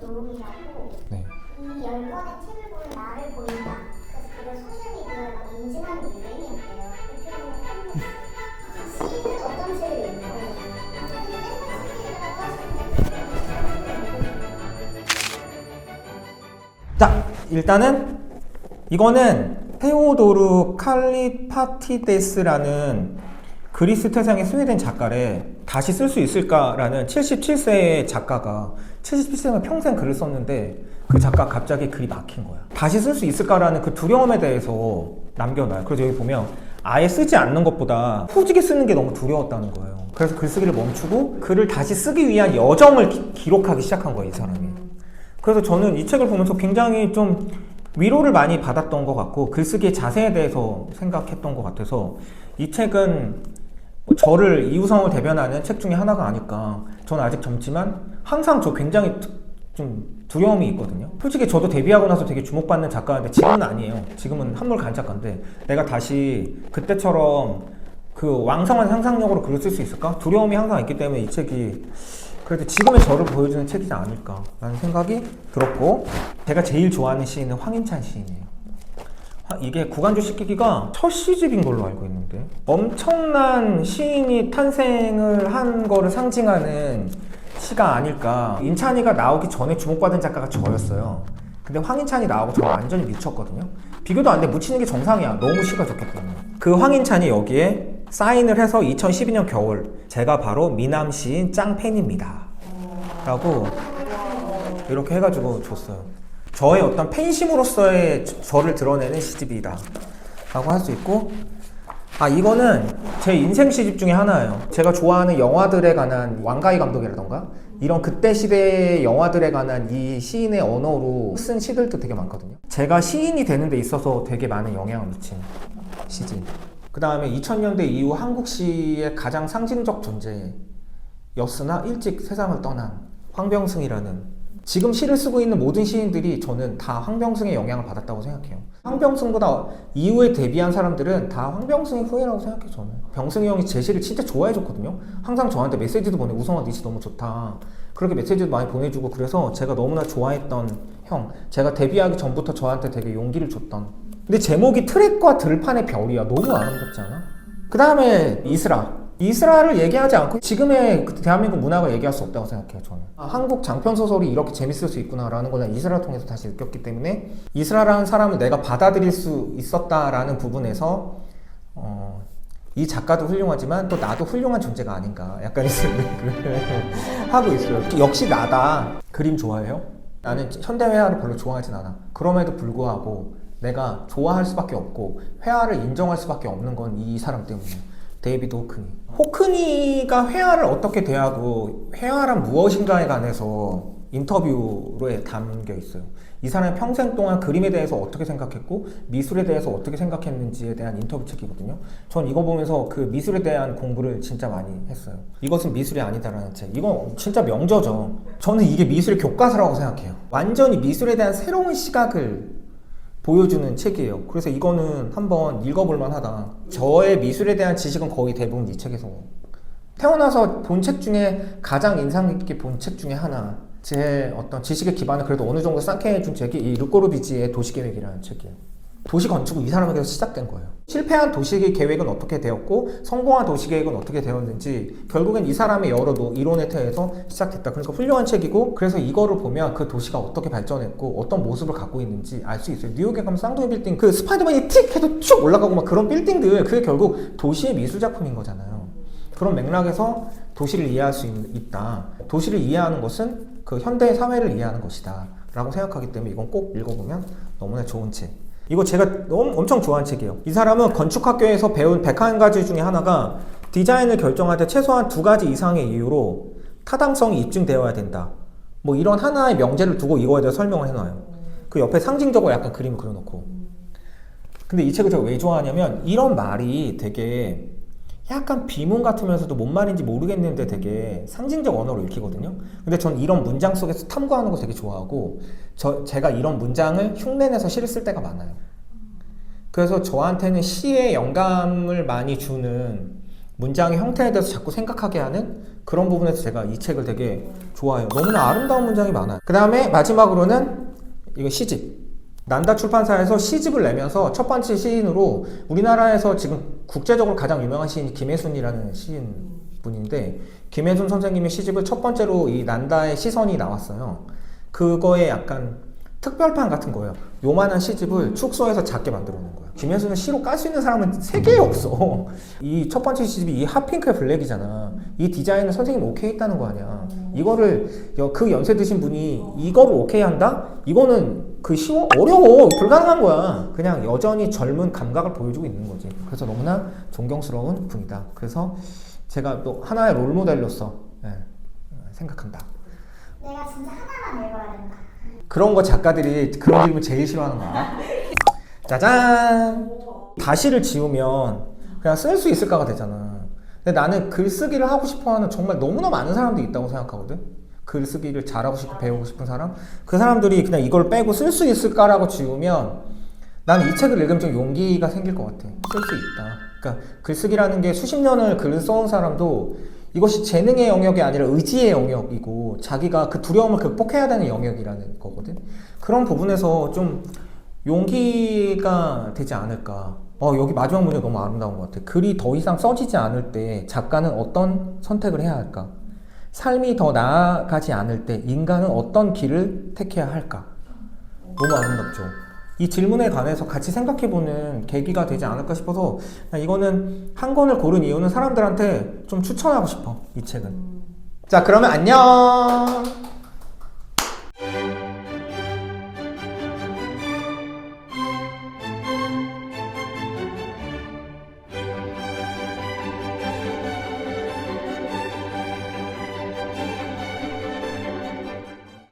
도움이라고 네. 이 10권의 책을 보는 나를 보인다. 그래서 그걸 소셜미디어에 막 인증하는 게 유행이었대요. 대표님은 시인은 어떤 책을 읽나요? 자, 일단은 이거는 테오도르 칼리파티데스라는 그리스 태생의 스웨덴 작가래. 다시 쓸 수 있을까라는 77세의 작가가 77세면 평생 글을 썼는데 그 작가 갑자기 글이 막힌 거야. 다시 쓸 수 있을까라는 그 두려움에 대해서 남겨놔요. 그래서 여기 보면 아예 쓰지 않는 것보다 후지게 쓰는 게 너무 두려웠다는 거예요. 그래서 글쓰기를 멈추고 글을 다시 쓰기 위한 여정을 기록하기 시작한 거예요, 이 사람이. 그래서 저는 이 책을 보면서 굉장히 좀 위로를 많이 받았던 것 같고 글쓰기의 자세에 대해서 생각했던 것 같아서 이 책은 저를 이우성을 대변하는 책 중에 하나가 아닐까. 저는 아직 젊지만 항상 저 굉장히 좀 두려움이 있거든요. 솔직히 저도 데뷔하고 나서 되게 주목받는 작가인데 지금은 아니에요. 지금은 한물 간 작가인데 내가 다시 그때처럼 그 왕성한 상상력으로 글을 쓸 수 있을까? 두려움이 항상 있기 때문에 이 책이 그래도 지금의 저를 보여주는 책이지 않을까라는 생각이 들었고, 제가 제일 좋아하는 시인은 황인찬 시인이에요. 이게 구간조 시키기가 첫 시집인 걸로 알고 있는데 엄청난 시인이 탄생을 한 거를 상징하는 시가 아닐까. 인찬이가 나오기 전에 주목받은 작가가 저였어요. 근데 황인찬이 나오고 저 완전히 미쳤거든요. 비교도 안 돼. 묻히는 게 정상이야. 너무 시가 좋기 때문에. 그 황인찬이 여기에 사인을 해서 2012년 겨울 제가 바로 미남 시인 짱팬입니다 라고 이렇게 해가지고 줬어요. 저의 어떤 팬심으로서의 저를 드러내는 시집이다 라고 할 수 있고, 이거는 제 인생 시집 중에 하나예요. 제가 좋아하는 영화들에 관한 왕가희 감독이라던가 이런 그때 시대의 영화들에 관한 이 시인의 언어로 쓴 시들도 되게 많거든요. 제가 시인이 되는 데 있어서 되게 많은 영향을 미친 시집. 그 다음에 2000년대 이후 한국 시의 가장 상징적 존재였으나 일찍 세상을 떠난 황병승이라는, 지금 시를 쓰고 있는 모든 시인들이 저는 다 황병승의 영향을 받았다고 생각해요. 황병승보다 이후에 데뷔한 사람들은 다 황병승의 후예라고 생각해요, 저는. 병승이 형이 제 시를 진짜 좋아해줬거든요. 항상 저한테 메시지도 보내. 우성아, 네 시 너무 좋다. 그렇게 메시지도 많이 보내주고, 그래서 제가 너무나 좋아했던 형. 제가 데뷔하기 전부터 저한테 되게 용기를 줬던. 근데 제목이 트랙과 들판의 별이야. 너무 아름답지 않아? 그 다음에 이스라를 얘기하지 않고 지금의 대한민국 문학을 얘기할 수 없다고 생각해요, 저는. 한국 장편소설이 이렇게 재밌을 수 있구나라는 걸 이스라를 통해서 다시 느꼈기 때문에 이스라라는 사람을 내가 받아들일 수 있었다라는 부분에서 이 작가도 훌륭하지만 또 나도 훌륭한 존재가 아닌가 약간 이 생각을 하고 있어요. 역시 나다. 그림 좋아해요? 나는 현대 회화를 별로 좋아하진 않아. 그럼에도 불구하고 내가 좋아할 수밖에 없고 회화를 인정할 수밖에 없는 건 이 사람 때문이에요. 데이비드 호크니. 호크니가 회화를 어떻게 대하고 회화란 무엇인가에 관해서 인터뷰로에 담겨 있어요. 이 사람이 평생 동안 그림에 대해서 어떻게 생각했고 미술에 대해서 어떻게 생각했는지에 대한 인터뷰 책이거든요. 전 이거 보면서 그 미술에 대한 공부를 진짜 많이 했어요. 이것은 미술이 아니다라는 책. 이거 진짜 명저죠. 저는 이게 미술의 교과서라고 생각해요. 완전히 미술에 대한 새로운 시각을 보여주는 책이에요. 그래서 이거는 한번 읽어볼 만하다. 저의 미술에 대한 지식은 거의 대부분 이 책에서. 태어나서 본 책 중에 가장 인상 깊게 본 책 중에 하나. 제 어떤 지식의 기반을 그래도 어느 정도 쌓게 해준 책이 이 르꼬르비지의 도시계획이라는 책이에요. 도시 건축은 이 사람에게서 시작된 거예요. 실패한 도시계획은 어떻게 되었고 성공한 도시계획은 어떻게 되었는지 결국엔 이 사람의 여러 이론에 대해서 시작됐다. 그러니까 훌륭한 책이고, 그래서 이거를 보면 그 도시가 어떻게 발전했고 어떤 모습을 갖고 있는지 알 수 있어요. 뉴욕에 가면 쌍둥이 빌딩, 그 스파이더맨이 틱 해도 쭉 올라가고 막 그런 빌딩들, 그게 결국 도시의 미술작품인 거잖아요. 그런 맥락에서 도시를 이해할 수 있다. 도시를 이해하는 것은 그 현대 사회를 이해하는 것이다 라고 생각하기 때문에 이건 꼭 읽어보면 너무나 좋은 책. 이거 제가 엄청 좋아하는 책이에요. 이 사람은 건축학교에서 배운 101가지 중에 하나가 디자인을 결정할 때 최소한 2가지 이상의 이유로 타당성이 입증되어야 된다. 뭐 이런 하나의 명제를 두고 이거에 대해서 설명을 해놔요. 그 옆에 상징적으로 약간 그림을 그려놓고. 근데 이 책을 제가 왜 좋아하냐면 이런 말이 되게 약간 비문 같으면서도 뭔 말인지 모르겠는데 되게 상징적 언어로 읽히거든요. 근데 전 이런 문장 속에서 탐구하는 거 되게 좋아하고 제가 이런 문장을 흉내내서 시를 쓸 때가 많아요. 그래서 저한테는 시에 영감을 많이 주는 문장의 형태에 대해서 자꾸 생각하게 하는 그런 부분에서 제가 이 책을 되게 좋아해요. 너무나 아름다운 문장이 많아요. 그 다음에 마지막으로는 이거 시집. 난다 출판사에서 시집을 내면서 첫 번째 시인으로 우리나라에서 지금 국제적으로 가장 유명한 시인이 김혜순이라는 시인분인데, 김혜순 선생님의 시집을 첫 번째로 이 난다의 시선이 나왔어요. 그거에 약간 특별판 같은 거예요. 요만한 시집을 축소해서 작게 만들어 놓은 거예요. 김혜순을 시로 깔 수 있는 사람은 세계에 없어. 이 첫 번째 시집이 이 핫핑크의 블랙이잖아. 이 디자인을 선생님 오케이 했다는 거 아니야. 이거를 그 연세 드신 분이 이거를 오케이 한다? 이거는 어려워. 불가능한 거야. 그냥 여전히 젊은 감각을 보여주고 있는 거지. 그래서 너무나 존경스러운 분이다. 그래서 제가 또 하나의 롤모델로서 생각한다. 내가 진짜 하나만 읽어야 된다. 그런 거 작가들이 그런 질문 제일 싫어하는 거야. 짜잔! 다시를 지우면 그냥 쓸 수 있을까가 되잖아. 근데 나는 글쓰기를 하고 싶어하는 정말 너무나 많은 사람들이 있다고 생각하거든. 글쓰기를 잘하고 싶고 배우고 싶은 사람. 그 사람들이 그냥 이걸 빼고 쓸 수 있을까라고 지우면 나는 이 책을 읽으면 좀 용기가 생길 것 같아. 쓸 수 있다. 그러니까 글쓰기라는 게 수십 년을 글을 써온 사람도 이것이 재능의 영역이 아니라 의지의 영역이고 자기가 그 두려움을 극복해야 되는 영역이라는 거거든. 그런 부분에서 좀 용기가 되지 않을까. 여기 마지막 문장이 너무 아름다운 것 같아. 글이 더 이상 써지지 않을 때 작가는 어떤 선택을 해야 할까? 삶이 더 나아가지 않을 때 인간은 어떤 길을 택해야 할까? 너무 아름답죠. 이 질문에 관해서 같이 생각해보는 계기가 되지 않을까 싶어서 이거는 한 권을 고른 이유는 사람들한테 좀 추천하고 싶어, 이 책은. 자, 그러면 안녕!